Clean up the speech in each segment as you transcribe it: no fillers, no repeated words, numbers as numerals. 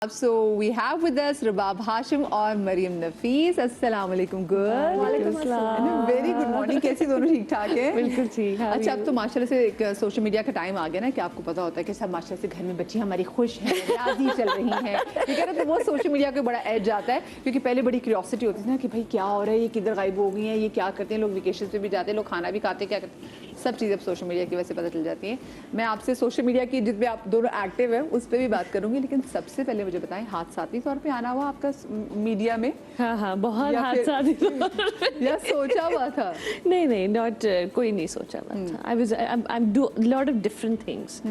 So we have with us Rabab Hashim और मरियम नफीस. अस्सलाम वालेकुम गर्ल. वालेकुम अस्सलाम. Very good morning. कैसी दोनों ठीक ठाक है? बिल्कुल ठीक. अच्छा, अब तो माशाल्लाह से एक सोशल मीडिया का टाइम आ गया ना कि आपको पता होता है कि सब माशाल्लाह से घर में बच्ची हमारी खुश हैं, राजी चल रही हैं, ठीक है ना. तो वो सोशल मीडिया का बड़ा एज आता है क्योंकि पहले बड़ी क्यूरियोसिटी होती थी ना कि भाई क्या हो रहा है, ये किधर गायब हो गई हैं, ये क्या करते हैं, लोग वेकेशन पे भी जाते हैं, लोग खाना भी खाते हैं, क्या करते हैं, सब चीज़ें अब सोशल मीडिया की वजह से पता चल जाती हैं. मैं आपसे सोशल मीडिया की जितने आप दोनों एक्टिव हैं उस पर भी बात करूंगी, लेकिन सबसे पहले मुझे बताएं हादसाती तौर पे आना हुआ आपका मीडिया में? हाँ बहुत हादसाती या सोचा हुआ था? नहीं नॉट कोई नहीं सोचा हुआ था. I do lot of different things,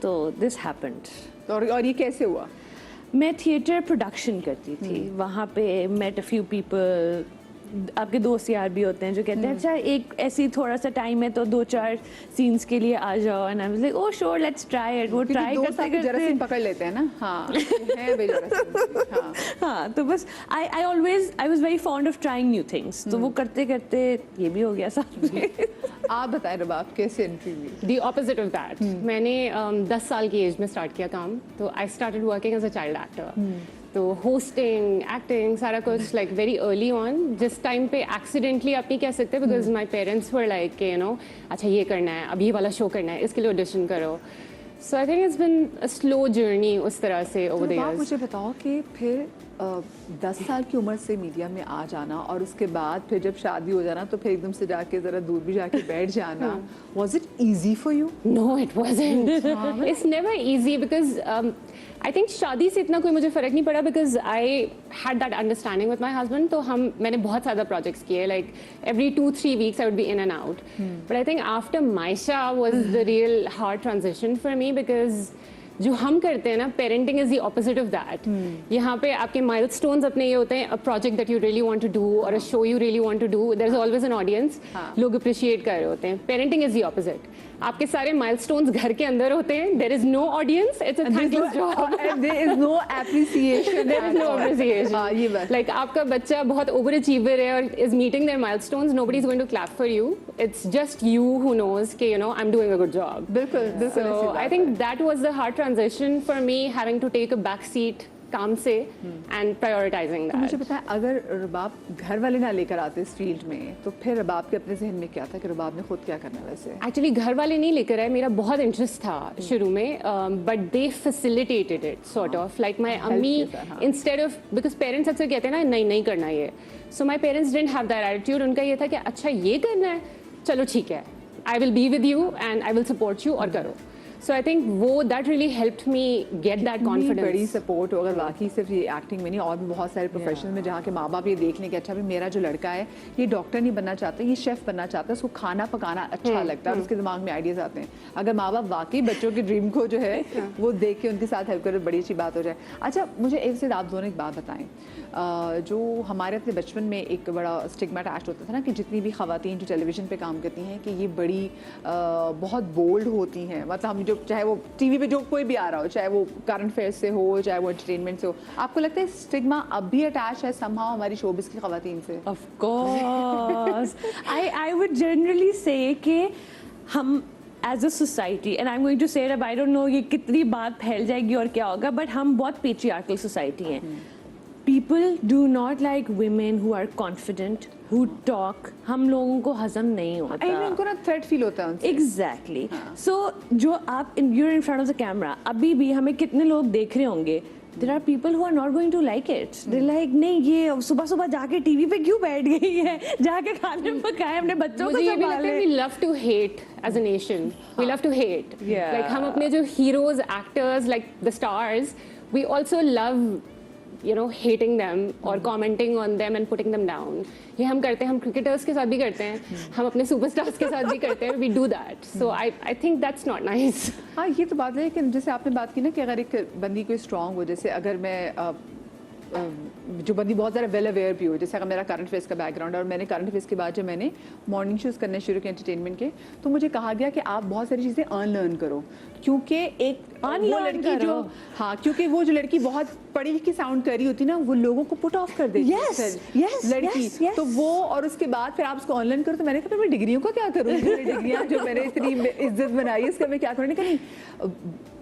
तो दिस हैपेंड. और ये कैसे हुआ? मैं थिएटर प्रोडक्शन करती थी. वहाँ पे मेट अ फ्यू पीपल. आपके दोस्त यार भी होते हैं जो कहते हैं अच्छा एक ऐसी थोड़ा सा टाइम है तो 2-4 सीन्स के लिए आ जाओ. And I was like oh sure let's try it. वो ट्राई करते जरासीम पकड़ लेते हैं ना. हाँ है भाई जरासीम. हाँ तो बस I was very fond of trying new things. तो वो करते करते ये भी हो गया साथ में. आप बताएं रबाब कैसे एंट्री हुई? The opposite of that. मैंने 10 साल की एज में स्टार्ट किया काम. तो I started working as a child actor. तो होस्टिंग एक्टिंग सारा कुछ लाइक वेरी अर्ली ऑन. जिस टाइम पे एक्सीडेंटली आप नहीं कह सकते because my parents were like you know अच्छा ये करना है, अब ये वाला शो करना है, इसके लिए ऑडिशन करो. So I think it's been a slow journey उस तरह से ओवर द इयर्स. मुझे बताओ कि फिर 10 साल की उम्र से मीडिया में आ जाना और उसके बाद फिर जब शादी हो जाना तो फिर एकदम से जाके ज़रा दूर भी जाके बैठ जाना, was it easy for you? No, it wasn't. It's never easy because I think शादी से इतना कोई मुझे फ़र्क नहीं पड़ा because I had that understanding with my husband. तो मैंने बहुत ज़्यादा projects किए, like every 2-3 weeks I would be in and out. But I think after Maisha was the real hard transition for me because जो हम करते हैं ना, parenting is the opposite of that. यहाँ पे आपके माइलस्टोन्स अपने ये होते हैं, a project that you really want to do और a show you really want to do, there is always an audience. लोग अप्रिशिएट कर रहे होते हैं. Parenting is the opposite. आपके सारे माइलस्टोन्स घर के अंदर होते हैं. There is no audience. It's a thankless job. There is no appreciation. There is no appreciation. Like आपका बच्चा बहुत ओवर अचीवर है और is meeting their milestones. Nobody is going to clap for you. It's just you who knows कि you know I am doing a good job. बिल्कुल. So I think that was the hard transition for me, having to take a back seat काम से and prioritizing that. मुझे पता है अगर रबाब घर वाले ना लेकर आते इस फील्ड में तो फिर रबाब के अपने जहन में क्या था कि रबाब ने खुद क्या करना? वैसे एक्चुअली घर वाले नहीं लेकर आए. मेरा बहुत इंटरेस्ट था शुरू में, but they facilitated it sort of. Like my अम्मी इंस्टेड ऑफ, बिकॉज पेरेंट्स अक्सर कहते हैं ना नहीं करना ये. So my parents didn't have that attitude. उनका ये था कि अच्छा ये करना है, चलो ठीक है, I will be with you and I will support you और करो. So I think that really helped me get that confidence. बड़ी सपोर्ट हो. अगर वाकई सिर्फ ये एक्टिंग में नहीं और भी बहुत सारे प्रोफेशन में जहाँ के माँ बाप ये देख लें कि अच्छा भी मेरा जो लड़का है ये डॉक्टर नहीं बनना चाहता, ये शेफ बनना चाहता है, उसको खाना पकाना अच्छा लगता है और उसके दिमाग में आइडियाज आते हैं. अगर माँ बाप वाकई बच्चों की ड्रीम को जो है वो देख के उनके साथ हेल्प करे, बड़ी अच्छी बात हो जाए. अच्छा मुझे एक से आप दोनों एक बात बताएं. जो हमारे अपने बचपन में एक बड़ा स्टिग्मा अटैच होता था ना कि जितनी भी खवातीन जो टेलीविज़न पे काम करती हैं कि ये बड़ी बहुत बोल्ड होती हैं. मतलब हम जो चाहे वो टीवी पे जो कोई भी आ रहा हो, चाहे वो करंट अफेयर्स से हो, चाहे वो एंटरटेनमेंट से हो, आपको लगता है स्टिग्मा अब भी अटैच है समहाउ हमारी शोबिज़ की खवातीन से? Of course. I would generally say कि हम as a society, and I am going to say it, I don't know ये कितनी बात फैल जाएगी और क्या होगा, बट हम बहुत पेट्रियार्कल सोसाइटी हैं. People do not like women who are confident, who talk. हम लोगों को हजम नहीं होता. उनको ना थ्रेट फील होता है उनसे. Exactly. So जो आप you're in front of the camera, अभी भी हमें कितने लोग देख रहे होंगे. There are people who are not going to like it. They're like नहीं ये सुबह सुबह जाके टीवी पे क्यों बैठ गई है, जाके खाने पकाए अपने बच्चों को मुझे ये भी लगता है we love to hate as a nation. We love to hate. Like हम अपने जो heroes, actors, like the stars, we also love you know hating them or commenting on them and putting them down. ये हम करते हैं. हम cricketers के साथ भी करते हैं, हम अपने सुपरस्टार्स के साथ भी करते हैं. We do that. So I think that's not nice. हाँ ये तो बात है कि जैसे आपने बात की ना कि अगर एक बंदी कोई स्ट्रांग हो, जैसे अगर मैं जो बंदी बहुत ज़्यादा वेल अवेयर भी हो, जैसे अगर मेरा करंट अफेयर्स का बैकग्राउंड है और मैंने करंट अफेयर्स के बाद जब मैंने मॉर्निंग शोज़ करने शुरू किए एंटरटेनमेंट के, तो मुझे कहा गया कि आप बहुत सारी चीज़ें अनलर्न करो क्योंकि एक वो लड़की जो क्योंकि वो जो लड़की बहुत पढ़ी लिखी साउंड कर रही होती ना वो लोगों को पुट ऑफ कर देती है लड़की. तो वो और उसके बाद फिर आप उसको ऑनलाइन करो. तो मैंने कहा मैं डिग्रियों का क्या करूँ, डिग्रियाँ जो मैंने इतनी इज्जत बनाई है इसका मैं क्या करूँ. नहीं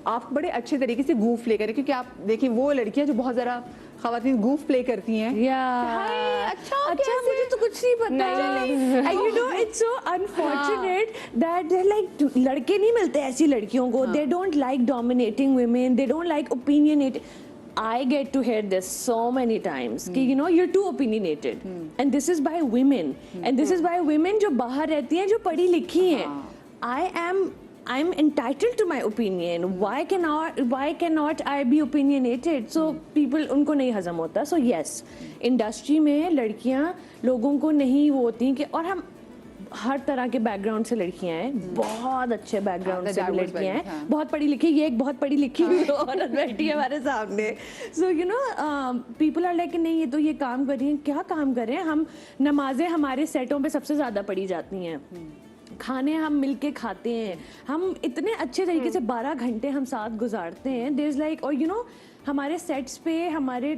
آپ بڑے اچھے طریقے سے گوف پلے کریں, کیونکہ آپ دیکھیں وہ لڑکیاں جو بہت ذرا خواتین گوف پلے کرتی ہیں, اچھا مجھے تو کچھ نہیں پتا. You know it's so unfortunate that they're like لڑکے نہیں ملتے ایسی لڑکیوں کو. They don't like dominating women, they don't like opinionated. I get to hear this so many times کہ you know you're too opinionated and this is by women and this is by women جو باہر رہتی ہیں جو پڑھی لکھی ہیں. I'm entitled to my opinion. Why cannot I be opinionated? So people ان کو نہیں ہضم ہوتا. So yes, انڈسٹری میں لڑکیاں لوگوں کو نہیں وہ ہوتی کہ, اور ہم ہر طرح کے بیک گراؤنڈ سے لڑکیاں ہیں, بہت اچھے بیک گراؤنڈ سے لڑکیاں ہیں, بہت پڑھی لکھی. یہ ایک بہت پڑھی لکھی ہوئی عورت بیٹھی ہے ہمارے سامنے. So you know people are like نہیں یہ تو یہ کام کر رہی ہیں. کیا کام کر رہے ہیں ہم؟ نمازیں ہمارے سیٹوں پہ سب سے زیادہ پڑھی جاتی ہیں, کھانے ہم مل کے کھاتے ہیں, ہم اتنے اچھے طریقے سے 12 گھنٹے ہم ساتھ گزارتے ہیں. دیر از لائک, اور یو نو ہمارے سیٹس پہ ہمارے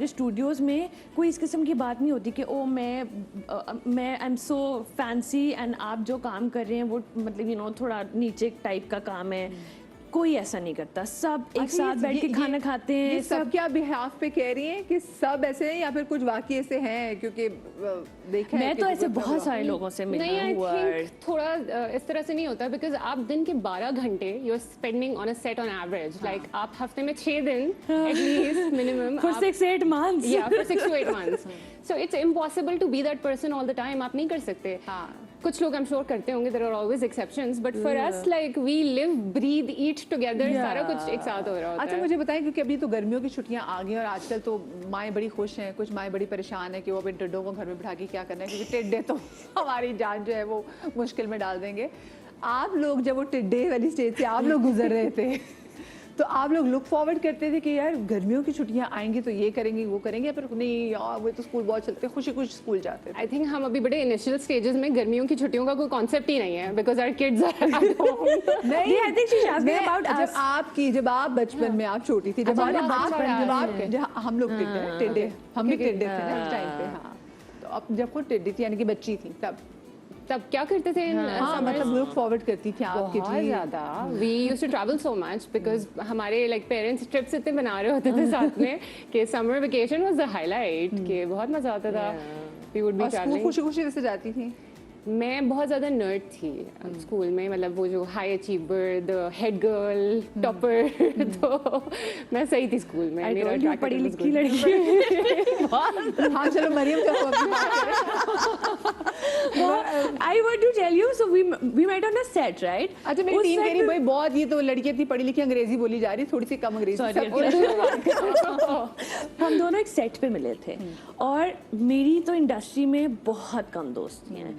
اسٹوڈیوز میں کوئی اس قسم کی بات نہیں ہوتی کہ او میں I am so fancy and آپ جو کام کر رہے ہیں وہ مطلب یو نو تھوڑا نیچے ٹائپ کا کام ہے. کوئی ایسا نہیں کرتا, سب ایک ساتھ بیٹھ کے کھانا کھاتے ہیں. سب کیا بہاف پہ کہہ رہی ہیں کہ سب ایسے ہیں یا پھر کچھ واقعی ایسے ہیں؟ کیونکہ دیکھا میں تو ایسے بہت سارے لوگوں سے ملا ہوا ہے. تھوڑا اس طرح سے نہیں ہوتا بیکاز آپ دن کے 12 گھنٹے you are spending on a set on average, like آپ ہفتے میں 6 دن at least minimum for 6-8 months. Yeah, for 6 to 8 months. So it's impossible to be that person all the time. آپ نہیں کر سکتے. کچھ لوگ I'm sure کرتے ہوں گے, there are always exceptions, but for us like we live, breathe, eat together, سارا کچھ ایک ساتھ ہو رہا ہوتا ہے. اچھا مجھے بتائیں, کیونکہ ابھی تو گرمیوں کی چھٹیاں آ گئی اور آج کل تو مائیں بڑی خوش ہیں, کچھ مائیں بڑی پریشان ہیں کہ وہ اپنے ٹڈوں کو گھر میں بٹھا کے کیا کرنا ہے, کیونکہ ٹڈے تو ہماری جان جو ہے وہ مشکل میں ڈال دیں گے. آپ لوگ جب وہ ٹڈے والی اسٹیج سے آپ لوگ گزر رہے تھے تو آپ لوگ لک فارورڈ کرتے تھے کہ یار گرمیوں کی چھٹیاں آئیں گی تو یہ کریں گے وہ کریں گے, پھر نہیں یار وہ تو اسکول بہت چلتے, خوشی خوشی اسکول جاتے تھے. آئی تھنک ہم ابھی بڑے انیشیل اسٹیجز میں گرمیوں کی چھٹیوں کا کوئی کانسیپٹ ہی نہیں ہے because our kids are at home. جب آپ بچپن میں آپ چھوٹی تھی, جب ہم لوگ ٹڈے ہم بھی ٹڈے تھے نا اس ٹائم پہ. ہاں تو اب جب خود ٹڈی تھی یعنی کہ بچی تھی تب کیا کرتے تھے؟ مطلب لک فارورڈ کرتی تھی آپ کے بہت زیادہ. We used to travel so much because ہمارے لائک پیرنٹس ٹرپس اتنے بنا رہے ہوتے تھے ساتھ میں کہ summer vacation was the highlight, کہ بہت مزہ آتا تھا. We would be travelling. خوشی خوشی سے جاتی تھی. میں بہت زیادہ نرڈ تھی اسکول میں, مطلب وہ جو high achiever, the head girl, topper, تو میں صحیح تھی اسکول میں. میرا پڑھی لکھی لڑکی. ہاں چلو مریم I want to tell you, so we met on a set, right? اچھا میری ٹیم کہہ رہی بھائی بہت یہ تو لڑکیاں تھی پڑھی لکھی, انگریزی بولی جا رہی, تھوڑی سی کم انگریزی. ہم دونوں ایک سیٹ پہ ملے تھے اور میری تو انڈسٹری میں بہت کم دوستیاں ہیں,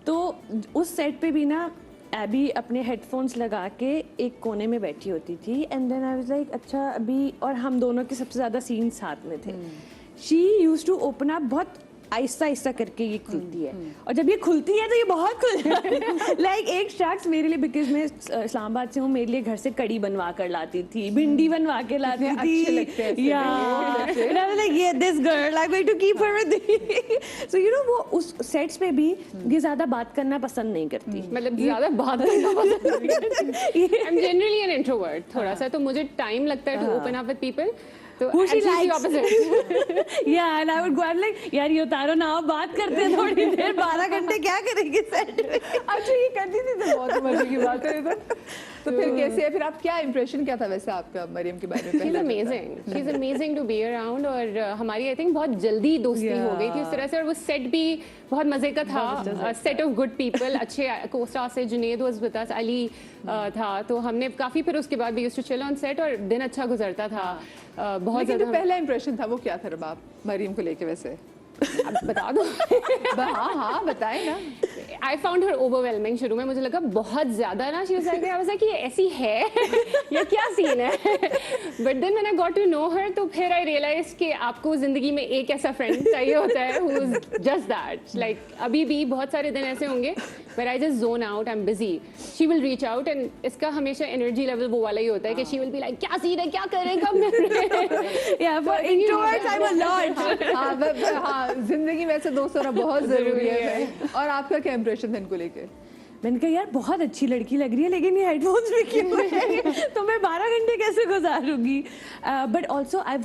تو اس سیٹ پہ بھی نا ایبی اپنے ہیڈ فونس لگا کے ایک کونے میں بیٹھی ہوتی تھی. And then I was like اچھا ابھی, اور ہم دونوں کے سب سے زیادہ سین ساتھ میں تھے. شی یوز ٹو اوپن اپ, بہت آہستہ آہستہ کر کے یہ کھلتی ہے, اور جب یہ کھلتی ہے تو یہ بہت کھل جاتی ہے. لائک ایک شخص میرے لیے, بیکاز میں اسلام آباد سے ہوں, میرے لیے گھر سے کڑی بنوا کر لاتی تھی, بھنڈی بنوا کے لاتی تھی. سو یو نو وہ اس سیٹس پہ بھی یہ زیادہ بات کرنا پسند نہیں کرتی, مطلب زیادہ بات کرنا پسند نہیں کرتی. I am generally an introvert تھوڑا سا, تو مجھے ٹائم لگتا ہے to open up with people. یار یہ اتارو نا, آپ بات کرتے ہیں تھوڑی دیر, 12 گھنٹے کیا کریں گے سیٹ میں. اچھا یہ کرتی تھی تو بہت مزے کی بات ہے. تو پھر کیسے, پھر آپ کیا امپریشن کیا تھا ویسے آپ کا مریم کے بارے میں؟ She is amazing to be around, اور ہماری آئی تھنک بہت جلدی دوستی ہو گئی تھی اس طرح سے. اور وہ سیٹ بھی بہت مزے کا تھا, سیٹ آف گڈ پیپل, اچھے کو اسٹار سے. جنید واز ود اس, علی تھا, تو ہم نے کافی پھر اس کے بعد بھی یوزڈ ٹو چل آن سیٹ, اور دن اچھا گزرتا تھا بہت زیادہ. پہلا امپریشن تھا وہ کیا تھا رب آپ مریم کو لے کے ویسے بتا دو؟ ہاں بتائیں نا. I found her overwhelming. شروع میں مجھے لگا بہت زیادہ نا, she was like, I was like یہ ایسی ہے یا کیا سین ہے. But then when I got to know her, تو پھر I realized کہ آپ کو زندگی میں ایک ایسا فرینڈ چاہیے ہوتا ہے who is just that. Like ابھی بھی بہت سارے دن ایسے ہوں گے where I just zone out, I'm busy. She will reach out, and اس کا ہمیشہ energy level وہ والا ہی ہوتا ہے کہ she will be like کیا سین ہے, کیا کریں کب مل رہے. Yeah, for introverts I'm a lot. ہاں زندگی میں ایسے دوست ہونا بہت ضروری ہے. اور آپ کا کیا امپریشن تھا ان کو لے کے؟ मैंने कहा यार बहुत अच्छी लड़की लग रही है लेकिन ये हेडफोन्स भी क्यों है तो मैं 12 घंटे कैसे गुजारूंगी. But also I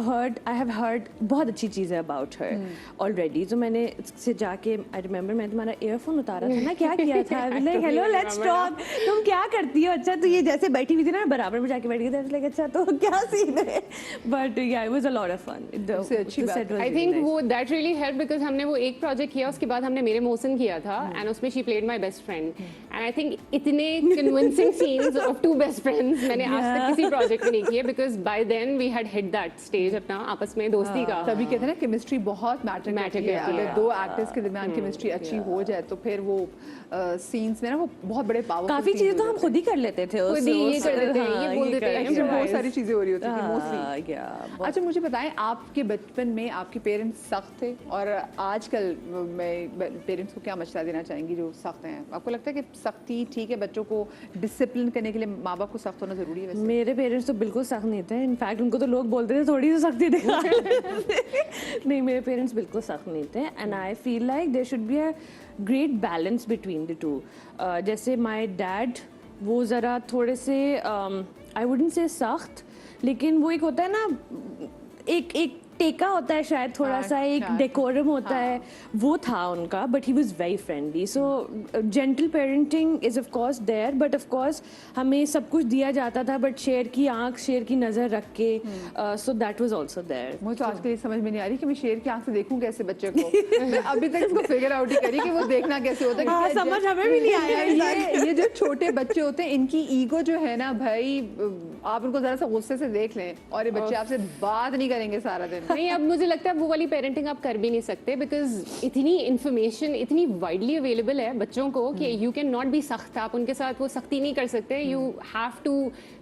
have heard बहुत अच्छी चीज़ें अबाउट हर ऑलरेडी. तो मैंने से जाके आई रिमेंबर मैं तुम्हारा ईयरफोन उतारा था ना, क्या किया था, I was like hello let's talk, तुम क्या करती हो, अच्छा तो ये जैसे बैठी हुई थी ना बराबर में जाके बैठ गई थी, लाइक अच्छा तो क्या सीन है. बट या it was a lot of fun. सबसे अच्छी बात आई थिंक वो दैट रियली हेल्प बिकॉज हमने वो एक प्रोजेक्ट किया, उसके बाद हमने मेरे मोहसिन किया था एंड उसमें she played my best friend and I think इतने convincing scenes of two best friends मैंने आज तक किसी प्रोजेक्ट में नहीं किए because by then we had hit that stage अपना आपस में दोस्ती का. तभी कहते हैं ना केमिस्ट्री बहुत मैटर करती है. करती है. अगर दो एक्टर्स के दरमियान केमिस्ट्री अच्छी हो जाए तो फिर वो सीन्स में ना वो बहुत बड़े पावर. काफी चीजें तो हम खुद ही कर लेते थे, खुद ही ये कर देते हैं, ये बोल देते हैं, बहुत सारी चीजें हो रही होती थी मोस्टली. अच्छा मुझे बताएं, आपके बचपन में आपके पेरेंट्स सख्त थे और आजकल मैं पेरेंट्स को क्या मशवरा देना चाहेंगी जो सख्त हैं? आपको लगता है कि सख्ती ठीक है, बच्चों को डिसिप्लिन करने के लिए माँ बाप को सख्त होना जरूरी है? वैसे मेरे पेरेंट्स तो बिल्कुल सख्त नहीं थे. इनफैक्ट उनको तो लोग बोलते थे थोड़ी सी सख्ती दिखा. नहीं, मेरे पेरेंट्स बिल्कुल सख्त नहीं थे and I feel like there should be a great balance between the two. जैसे माय डैड वो ज़रा थोड़े से आई वुडंट से सख्त, लेकिन वो एक होता है ना एक टेका होता है शायद थोड़ा सा, एक डेकोरम होता है, वो था उनका. But he was very friendly. So gentle parenting is of course there, but of course हमें सब कुछ दिया जाता था बट शेर की आंख शेर की नज़र रख के, so that was also there. मुझे तो आजकल ये समझ में नहीं आ रही कि मैं शेर की आंख से देखूं कैसे बच्चे को. मैं अभी तक इसको फिगर आउट ही करी कि वो देखना कैसे होता है. हाँ, समझ हमें भी नहीं आया. ये जो छोटे बच्चे होते हैं इनकी ईगो जो है ना भाई, आप उनको जरा सा गुस्से से देख लें और ये बच्चे आपसे बात नहीं करेंगे सारा दिन. नहीं, अब मुझे लगता है वो वाली पेरेंटिंग आप कर भी नहीं सकते बिकॉज इतनी इन्फॉर्मेशन इतनी वाइडली अवेलेबल है बच्चों को कि यू कैन नॉट बी सख्त. आप उनके साथ वो सख्ती नहीं कर सकते. You have to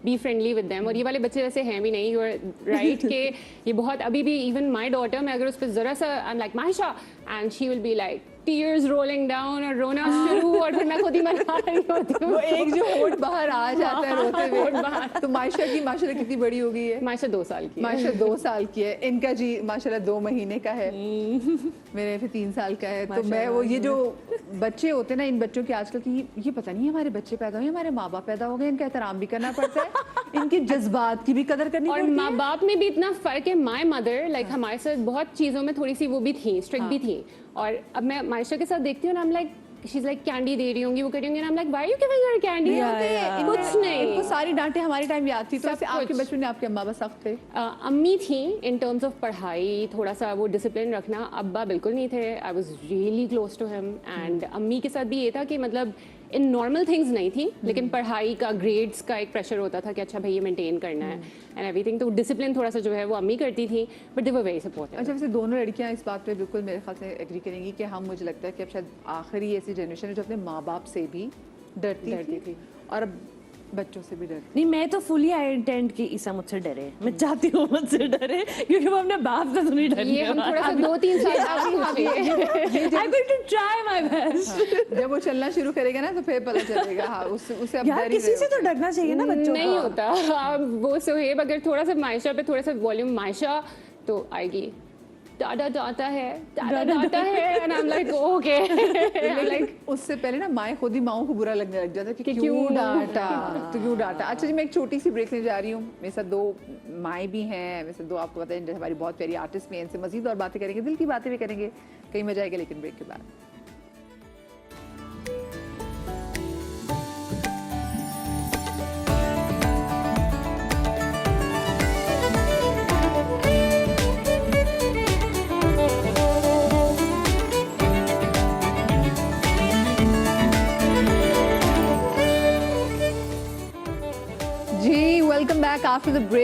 be friendly with them. और ये वाले बच्चे वैसे हैं भी नहीं. यू आर राइट के ये बहुत अभी भी इवन माई डॉटर, मैं अगर उस पर जरा सा I am like Mahisha and she will be like tears rolling down और रोना शुरू और फिर मैं खुद ही मना रही होती हूँ. वो एक जो होठ बाहर आ जाता है रोते हुए. तो मायशा की माशाल्लाह कितनी बड़ी हो गई है? मायशा 2 साल की है. मायशा 2 साल की है. इनका जी माशाल्लाह 2 महीने का है. मेरे फिर 3 साल का है. तो मैं वो ये जो बच्चे होते हैं ना, इन बच्चों की आजकल की ये पता नहीं हमारे बच्चे पैदा हुए, हमारे माँ बाप पैदा हो गए, इनका एहतराम भी करना पड़ता है, इनके जज्बात की भी कदर करनी और पड़ती है. माँ बाप में भी इतना फर्क है. माई मदर लाइक हमारे साथ बहुत चीज़ों में थोड़ी सी वो भी थी, स्ट्रिक्ट भी थी. और अब मैं मायशा के साथ देखती हूँ ना, I am like she is like candy दे रही होंगी, वो कर रही होंगी, I am like why are you giving her candy? कुछ नहीं, इनको सारी डांटें हमारी टाइम याद थी. तो ऐसे आपके कुछ. बचपन में आपके अम्मा बाप सख्त थे? अम्मी थी इन टर्म्स ऑफ पढ़ाई, थोड़ा सा वो डिसिप्लिन रखना. अब्बा बिल्कुल नहीं थे. I was really close to him and अम्मी के साथ भी ये था कि मतलब इन नॉर्मल थिंग्स नहीं थी, लेकिन पढ़ाई का ग्रेड्स का एक प्रेशर होता था कि अच्छा भाई ये मेंटेन करना है एंड एवरीथिंग. तो डिसिप्लिन थोड़ा सा जो है वो अम्मी करती थी, but they were very supportive. अच्छा, वैसे दोनों लड़कियां इस बात पे बिल्कुल मेरे ख्याल से एग्री करेंगी कि हम, मुझे लगता है कि अब शायद आखिरी ऐसी जनरेशन है जो अपने माँ बाप से भी डरती थी और अब बच्चों से भी डरती. नहीं, मैं तो फुली आई इंटेंड कि ईसा मुझसे डरे. मैं चाहती हूँ मुझसे डरे क्योंकि वो अपने बाप से तो नहीं डरती. ये हम थोड़ा सा 2-3 साल I going to try my best. जब वो चलना शुरू करेगा ना तो फिर पता चलेगा. हाँ, उससे अब यार डर ही किसी से रहे तो डरना चाहिए ना बच्चों नहीं को. होता. वो सोहेब अगर थोड़ा सा मायशा पे थोड़ा सा वॉल्यूम मायशा तो आएगी, दादा डांटा है, दादा डांटा है and I am like okay. Like उससे पहले ना माएँ खुद ही माओं को बुरा लगने लग जाता है कि क्यों डांटा, तो क्यों डांटा. अच्छा जी, मैं एक छोटी सी ब्रेक लेने जा रही हूँ. मेरे साथ 2 माएँ भी हैं. वैसे 2 आपको पता है हमारी बहुत प्यारी आर्टिस्ट भी हैं. इनसे मजीद और बातें करेंगे, दिल की बातें भी करेंगे, कहीं मजा आएगा. लेकिन ब्रेक के बाद जी, welcome back after the break.